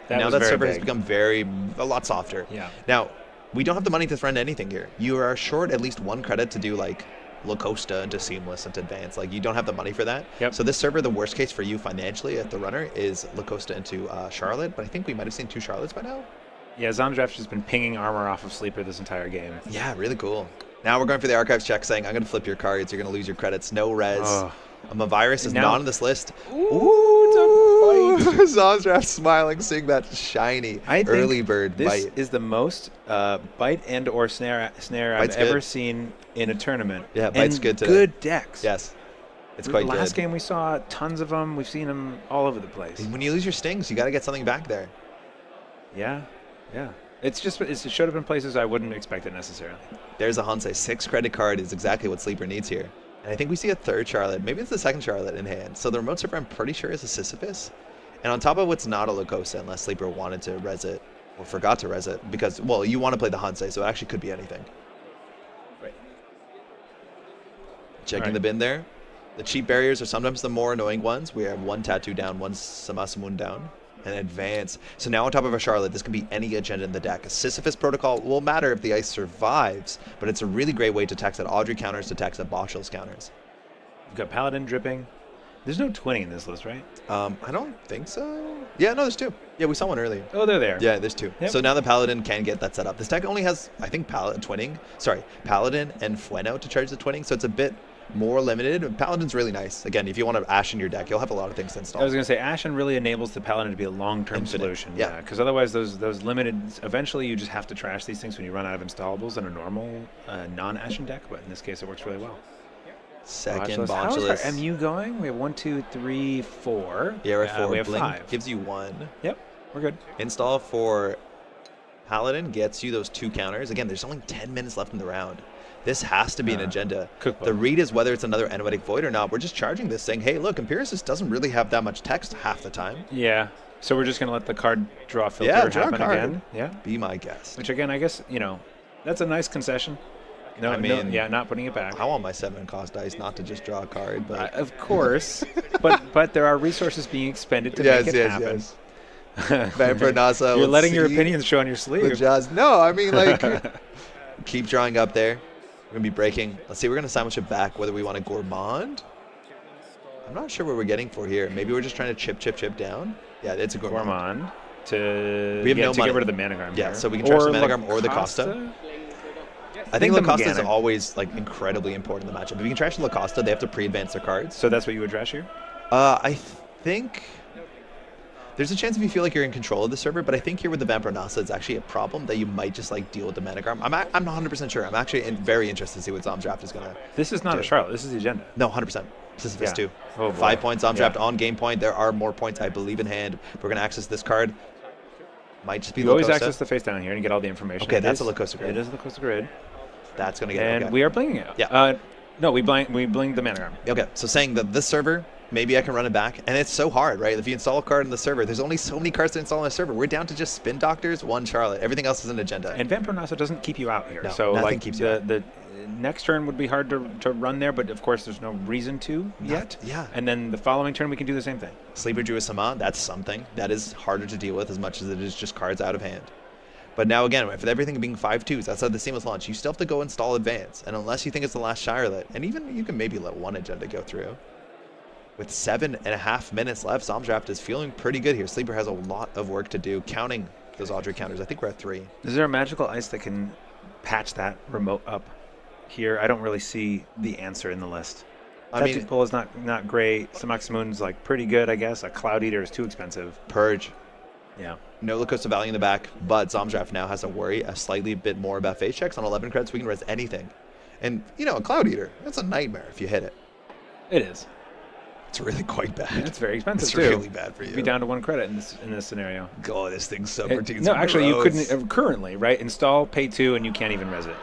Now that server has become a lot softer. Yeah. Now, we don't have the money to threaten anything here. You are short at least 1 credit to do like La Costa into Seamless into Advance. Like, you don't have the money for that. Yep. So this server, the worst case for you financially at the runner is La Costa into Charlotte, but I think we might have seen 2 Charlottes by now. Yeah, Zomdraft's just been pinging armor off of Sleeper this entire game. Yeah, really cool. Now we're going for the archives check, saying I'm going to flip your cards. You're going to lose your credits. No res. Virus is now, not on this list. Ooh, it's a bite. Zomdraft smiling, seeing that shiny early bird this bite. Is the most bite and or snare Bite's I've ever seen in a tournament. Yeah, Bite's and good today. Good decks. Yes. It's quite good. Last game we saw tons of them. We've seen them all over the place. When you lose your stings, you got to get something back there. Yeah. It showed up in places I wouldn't expect it necessarily. There's a Hansei. 6 credit card is exactly what Sleeper needs here. And I think we see a 3rd Charlotte. Maybe it's the 2nd Charlotte in hand. So the remote server, I'm pretty sure, is a Sisyphus. And on top of what's not a Lucosa, unless Sleeper wanted to res it or forgot to res it. Because, well, you want to play the Hansei, so it actually could be anything. Right. Checking the bin there. The cheap barriers are sometimes the more annoying ones. We have 1 Tattoo down, 1 Samasamun down. And Advance. So now on top of a Charlotte, this could be any agenda in the deck. A Sisyphus protocol will matter if the ice survives, but it's a really great way to tax at Audrey counters, to tax at Boschel's counters. We've got Paladin dripping. There's no twinning in this list, right? I don't think so. Yeah, no, there's 2. Yeah, we saw one earlier. Oh, they're there. Yeah, there's 2. Yep. So now the Paladin can get that set up. This deck only has, I think, Paladin and Fueno to charge the twinning, so it's a bit more limited. Paladin's really nice. Again, if you want to Ash in your deck, you'll have a lot of things to install. I was going to say, Ashen really enables the Paladin to be a long-term Infinite. solution. Yeah. Because otherwise, those limited... Eventually, you just have to trash these things when you run out of installables in a normal non-Ashen deck. But in this case, it works really well. Second How's Bonchelus. our MU going? We have 1, 2, 3, 4. Yeah, we're at 4. We have Blink 5. gives you 1. Yep, we're good. Install for Paladin gets you those 2 counters. Again, there's only 10 minutes left in the round. This has to be an agenda. Cookbook. The read is whether it's another Anoetic Void or not. We're just charging this, saying, hey, look, Empiricist doesn't really have that much text half the time. Yeah. So we're just going to let the card draw filter draw happen card. again? Yeah. Be my guest. Which, again, I guess, that's a nice concession. I mean, not putting it back. I want my 7 cost dice not to just draw a card, but... Of course. but there are resources being expended to make it happen. Vampire Nasa. You're letting your opinions show on your sleeve. No, I mean, like, keep drawing up there. We're going to be breaking. Let's see, we're going to sandwich it back, whether we want a Gourmand. I'm not sure what we're getting for here. Maybe we're just trying to chip down. Yeah, it's a Gourmand. To we have no money. Get rid of the Managram. Yeah, here. so we can trash the Managram or the Costa. I think La Costa is always like incredibly important in the matchup. If you can trash La Costa, they have to pre-advance their cards. So that's what you would trash here? I think there's a chance if you feel like you're in control of the server, but I think here with the Vampire Nasa, it's actually a problem that you might just like deal with the Managram. I'm not 100% sure. I'm actually very interested to see what Zomdraft is going to This is not a Charlotte. This is the agenda. No, 100%. Sisyphus too. Oh, 5 points Zomdraft on game point. There are more points, I believe, in hand. We're going to access this card. Might just be You always access the face down here and get all the information. Okay, that's a La Costa grid. It is a La Costa grid. That's going to get it. And we are blinging it. Yeah. No, we bling the Managram. Okay, so saying that this server, maybe I can run it back. And it's so hard, right? If you install a card in the server, there's only so many cards to install on a server. We're down to just Spin Doctors, 1 Charlotte. Everything else is an agenda. And Vampire Nasa doesn't keep you out here. No, so nothing like keeps you out. The next turn would be hard to run there, but of course there's no reason to yet. Yeah. And then the following turn we can do the same thing. Sleeper drew a Sama, that's something. That is harder to deal with as much as it is just cards out of hand. But now again, with everything being 5/2s outside the seamless launch, you still have to go install Advance. And unless you think it's the last Charlotte, and even you can maybe let 1 agenda go through. With 7.5 minutes left, Zomdraft is feeling pretty good here. Sleeper has a lot of work to do, counting those Audrey counters. I think we're at 3. Is there a magical ice that can patch that remote up here? I don't really see the answer in the list. Tattoo Pull is not great. Samaxamun's like pretty good, I guess. A Cloud Eater is too expensive. Purge. Yeah. No La Costa Valley in the back, but Zomdraft now has to worry a slightly bit more about face checks. On 11 credits, we can res anything. And, a Cloud Eater, that's a nightmare if you hit it. It is. It's really quite bad. It's very expensive, it's too. It's really bad for you. You'd be down to 1 credit in this scenario. Oh, this thing's so No, actually, you couldn't currently, right? Install, pay 2, and you can't even res it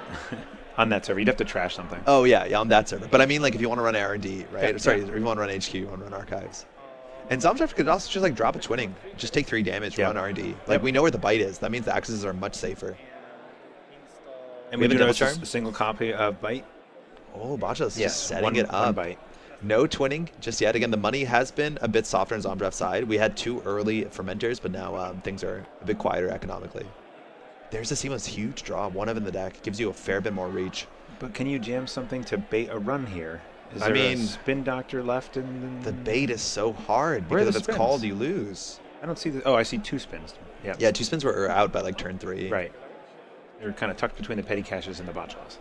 on that server. You'd have to trash something. Oh, yeah, on that server. But I mean, like, if you want to run R&D, right? Yeah, Sorry, if you want to run HQ, you want to run Archives. And Zomdraft could also just, like, drop a twinning. Just take 3 damage, run R&D. Like, we know where the bite is. That means the axes are much safer. And we do know it's a single copy of bite. Oh, Bacha's just setting it up. 1 bite. No twinning just yet. Again, the money has been a bit softer on Zomdraft's side. We had 2 early fermenters, but now things are a bit quieter economically. There's a seamless huge draw, 1 of in the deck. Gives you a fair bit more reach. But can you jam something to bait a run here? Is I there mean, a spin doctor left in The bait is so hard Where are because the if it's spins? called, you lose. I don't see the. Oh, I see 2 spins. Yeah. Yeah, 2 spins were out by like turn 3. Right. They're kind of tucked between the petty caches and the botchos.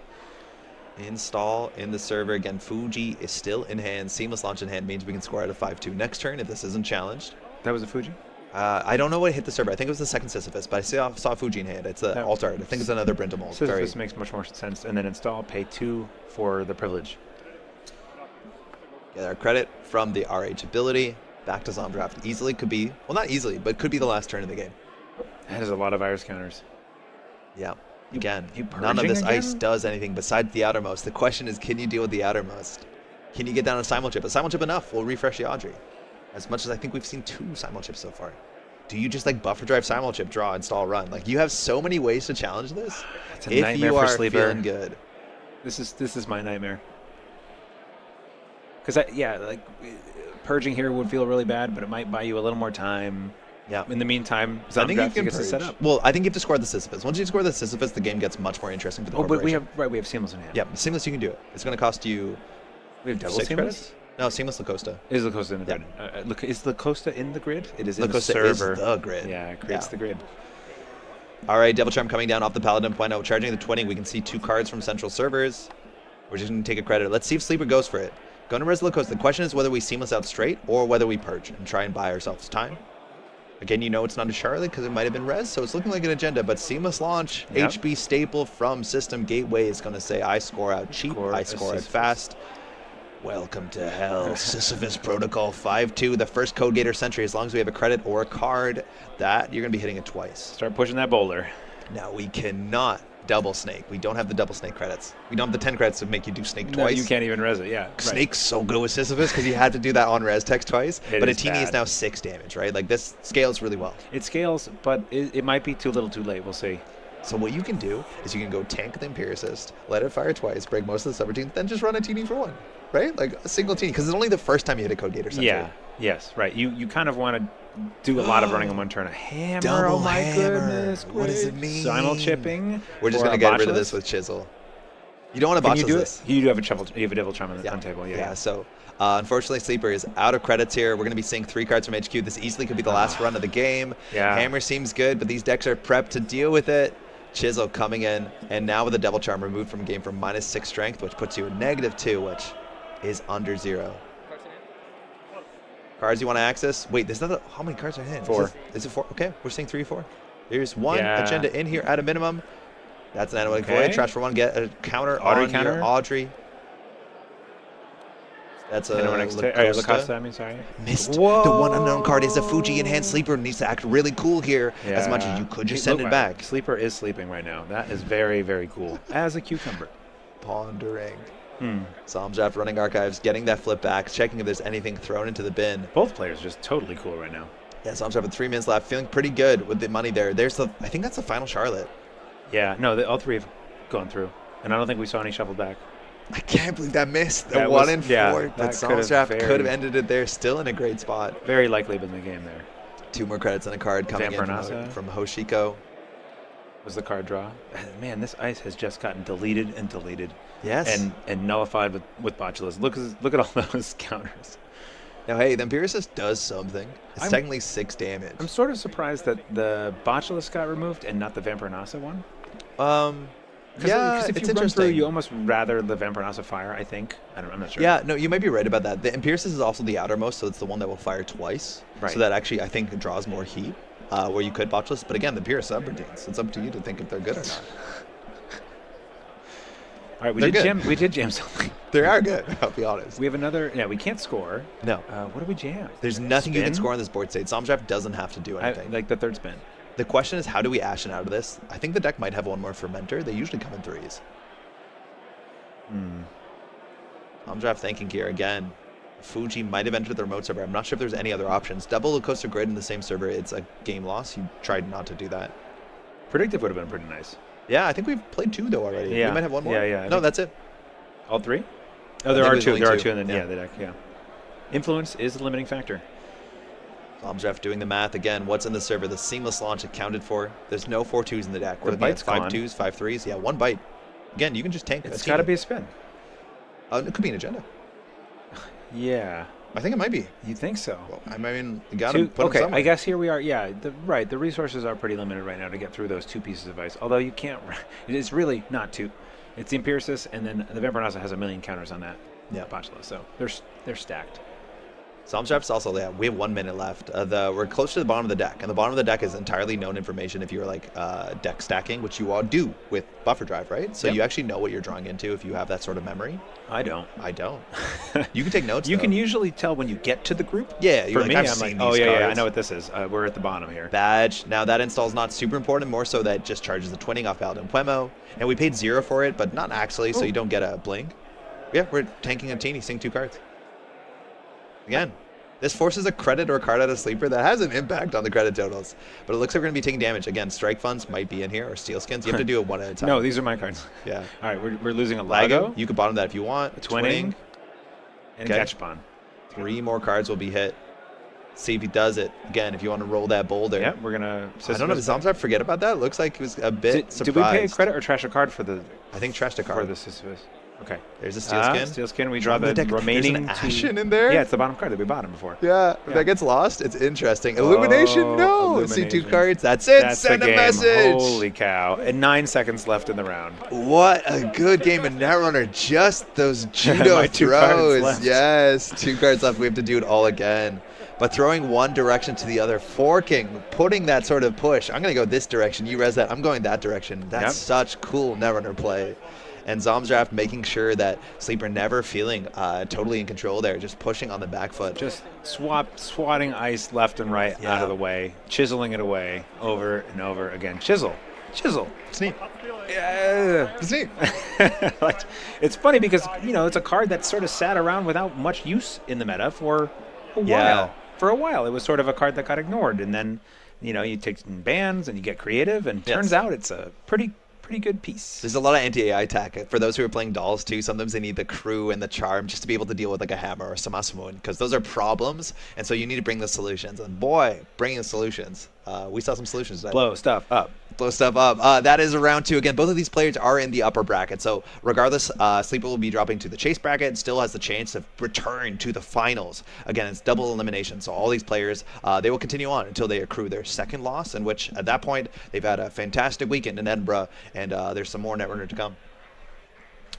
Install in the server. Again, Fuji is still in hand. Seamless launch in hand means we can score out of 5-2 next turn if this isn't challenged. That was a Fuji? I don't know what hit the server. I think it was the second Sisyphus, but I saw Fuji in hand. It's an alt art. I think it's another Brintamol. Sisyphus makes much more sense. And then install, pay 2 for the privilege. Get our credit from the RH ability. Back to Zomdraft. Easily could be, well, not easily, but could be the last turn of the game. That has a lot of virus counters. Yeah. Again, you none of purging this ice again? does anything besides the outermost. The question is, can you deal with the outermost? Can you get down a simul-chip? A simul-chip enough will refresh the Audrey. As much as I think we've seen 2 simul-chips so far. Do you just like buffer drive simul-chip, draw, install, run? Like, you have so many ways to challenge this. It's a If nightmare you for are Sleeper. feeling good. This is my nightmare. Because purging here would feel really bad, but it might buy you a little more time. Yeah. In the meantime, I think you Zomdraft can gets to set purge. up. Well, I think you have to score the Sisyphus. Once you score the Sisyphus, the game gets much more interesting for the Oh, but we corporation. have seamless in hand. Yeah, seamless you can do it. It's going to cost you We have double 6 seamless. credits? No, seamless Lacosta. Is Lacosta in the Yeah. grid? Is Lacosta in the grid? It is in Lacosta the is server. the grid. Yeah, it creates Yeah. the grid. All right, Devil Charm coming down off the Paladin point out, charging the 20. We can see 2 cards from central servers. We're just going to take a credit. Let's see if Sleeper goes for it. Going to res Lacosta. The question is whether we seamless out straight or whether we purge and try and buy ourselves time. Again, you know it's not a Charlotte because it might have been res, so it's looking like an agenda. But seamless launch, Yep. HB staple from System Gateway is going to say, I score out cheap, I score out Sisyphus. fast. Welcome to hell. Sisyphus Protocol 5-2, the first Code Gator Sentry. As long as we have a credit or a card, that you're going to be hitting it twice. Start pushing that boulder. Now, we cannot double snake. We don't have the double snake credits. We don't have the 10 credits to make you do snake No, twice. you can't even res it. Yeah. right. Snake's so good with Sisyphus because you had to do that on res text twice. It But a is teeny is bad. now 6 damage, right? Like, this scales really well. It scales, but it might be too little too late. We'll see. So what you can do is you can go tank the Empiricist, let it fire twice, break most of the subroutines, then just run a teeny for 1, right? Like a single teeny, because it's only the first time you hit a Code Gator Sentry. Yeah. Yes. Right. You kind of want to do a lot of running in one turn. A hammer. Double oh my hammer. goodness. What does it great. mean? Simul chipping. We're just or going a to get rid of botchless? this with Chisel. You don't want to Can botch you do this. it? You do have a shuffle. You have a devil charm on the Yeah. on table. Yeah. Yeah, so unfortunately, Sleeper is out of credits here. We're going to be seeing 3 cards from HQ. This easily could be the last run of the game. Yeah. Hammer seems good, but these decks are prepped to deal with it. Chisel coming in, and now with the Devil Charm removed from game for -6 strength, which puts you at -2, which is under 0. Cards you want to access? Wait, there's not how many cards are in? 4. Is it 4? Okay, we're seeing 3 or 4. There's 1 Yeah. agenda in here at a minimum. That's an Analytic Okay. Void. Trash for 1. Get a counter Audrey on counter. your Audrey. That's a Lacosta. Lacosta. I mean, sorry. Missed. Whoa. The one unknown card is a Fuji in hand. Sleeper needs to act really cool here. As much as you could just send Look, it back. Sleeper is sleeping right now. That is very, very cool. As a cucumber. Pondering. Zomdraft running archives, getting that flip back, checking if there's anything thrown into the bin. Both players just totally cool right now. Yeah, Zomdraft with 3 minutes left, feeling pretty good with the money there. There's the, I think that's the final Charlotte. Yeah, no, all 3 have gone through. And I don't think we saw any shuffled back. I can't believe that missed. The That 1 was- in 4. yeah, but that could have Zomdraft very- could have ended it there, still in a great spot. Very likely been the game there. 2 more credits and a card coming in Vampirnasa. from Hoshiko. Was the card draw. Man, this ice has just gotten deleted and deleted. Yes. And nullified with Botulus. Look at all those counters. Now, hey, the Empiricist does something. It's I'm- technically 6 damage. I'm sort of surprised that the Botulus got removed and not the Vampirnasa one. Yeah, Because if it's you run through, interesting. you almost rather the Vampirnasa fire, I think. I'm not sure. Yeah, no, you might be right about that. The Empiricist is also the outermost, so it's the one that will fire twice. Right. So that actually, I think, draws more heat, where you could botchless. But again, the Empiricist subroutines. It's up to you to think if they're good or not. All right, we They're did jam something. They are good, I'll be honest. We have another. Yeah, we can't score. No. What do we jam? There's nothing you can Spin? score on this board state. Zomdraft doesn't have to do anything. Like the third spin. The question is, how do we Ashen out of this? I think the deck might have 1 more Fermenter. They usually come in 3s. Zomdraft thinking here again. Fuji might have entered the remote server. I'm not sure if there's any other options. Double Lacosta Grid in the same server, it's a game loss. You tried not to do that. Predictive would have been pretty nice. Yeah, I think we've played 2 though already. Yeah. We might have 1 more. Yeah, yeah, I No, think- that's it. All 3? Oh, there I are think two. there's There are only two in the deck. Yeah. Influence is the limiting factor. Jeff doing the math again. What's in the server? The seamless launch accounted for. There's no 4-2s in the deck. We're The looking at bite's gone. 5-2s, 5-3s. Yeah, one bite. Again, you can just tank. It's got to be a spin. It could be an agenda. Yeah. I think it might be. You think so? Well, I mean, you got to put them okay, somewhere. I guess here we are. Yeah, right. The resources are pretty limited right now to get through those two pieces of ice. Although you can't. It's really not two. It's the Empiricist, and then the Vampire Nasa has a million counters on that. Yeah, Botula. So they're stacked. Jeff's also, yeah, we have 1 minute left. We're close to the bottom of the deck, and the bottom of the deck is entirely known information if you're like deck stacking, which you all do with Buffer Drive, right? So you actually know what you're drawing into if you have that sort of memory. I don't. You can take notes. You though. can usually tell when you get to the group. Yeah, For you're like, me, I've I'm seen like, these yeah, cards. I know what this is. We're at the bottom here. Badge. Now that install's not super important, more so that just charges the twinning off Paladin Puemo. And we paid 0 for it, but not actually, so you don't get a blink. Yeah, we're tanking a teeny, seeing 2 cards. Again, this forces a credit or a card out of Sleeper that has an impact on the credit totals. But it looks like we're going to be taking damage. Again, Strike Funds might be in here, or Steel Skins. You have to do it one at a time. No, these are my cards. Yeah. All right, we're losing a Lago. Lago. You could bottom that if you want. Twinning. And Okay. Gachapon. 3 more cards will be hit. See if he does it. Again, if you want to roll that boulder. Yeah, we're going to... I don't know. Did Zomzar forget about that? Looks like he was a bit surprised. Did we pay credit or trash a card for the... I think trashed a For card. the Sisyphus. Okay. There's a Steel Skin. Steel Skin. We draw On the deck, remaining there's an two. Ashen in there? Yeah, it's the bottom card that we bottomed before. Yeah, if that gets lost, it's interesting. Illumination, no! See 2 Illumination. cards. That's it. That's Send the a game. message. Holy cow. And 9 seconds left in the round. What a good game of Netrunner. Just those judo My 2 cards throws. left. Yes, 2 cards left. We have to do it all again. But throwing one direction to the other, forking, putting that sort of push. I'm going to go this direction. You res that. I'm going that direction. That's such cool Netrunner play. And Zomdraft making sure that Sleeper never feeling totally in control there, just pushing on the back foot. Just swatting ice left and right out of the way, chiseling it away over and over again. Chisel. It's neat. Yeah. It's neat. It's funny because, it's a card that sort of sat around without much use in the meta for a while. Yeah. For a while, it was sort of a card that got ignored. And then, you take some bans and you get creative, and turns out it's a pretty good piece. There's a lot of anti-AI attack. For those who are playing dolls too, sometimes they need the crew and the charm just to be able to deal with like a hammer or some Asmoon, because those are problems, and so you need to bring the solutions. And boy, bringing the solutions. We saw some solutions today. Blow stuff up. That is a round 2. Again, both of these players are in the upper bracket. So regardless, Sleeper will be dropping to the chase bracket and still has the chance to return to the finals. Again, it's double elimination. So all these players, they will continue on until they accrue their second loss, in which at that point, they've had a fantastic weekend in Edinburgh, and there's some more Netrunner to come.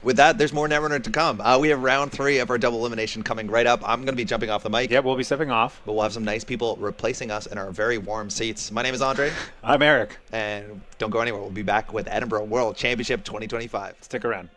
With that, there's more Netrunner to come. We have round 3 of our double elimination coming right up. I'm going to be jumping off the mic. Yeah, we'll be stepping off. But we'll have some nice people replacing us in our very warm seats. My name is Andre. I'm Eric. And don't go anywhere. We'll be back with Edinburgh World Championship 2025. Stick around.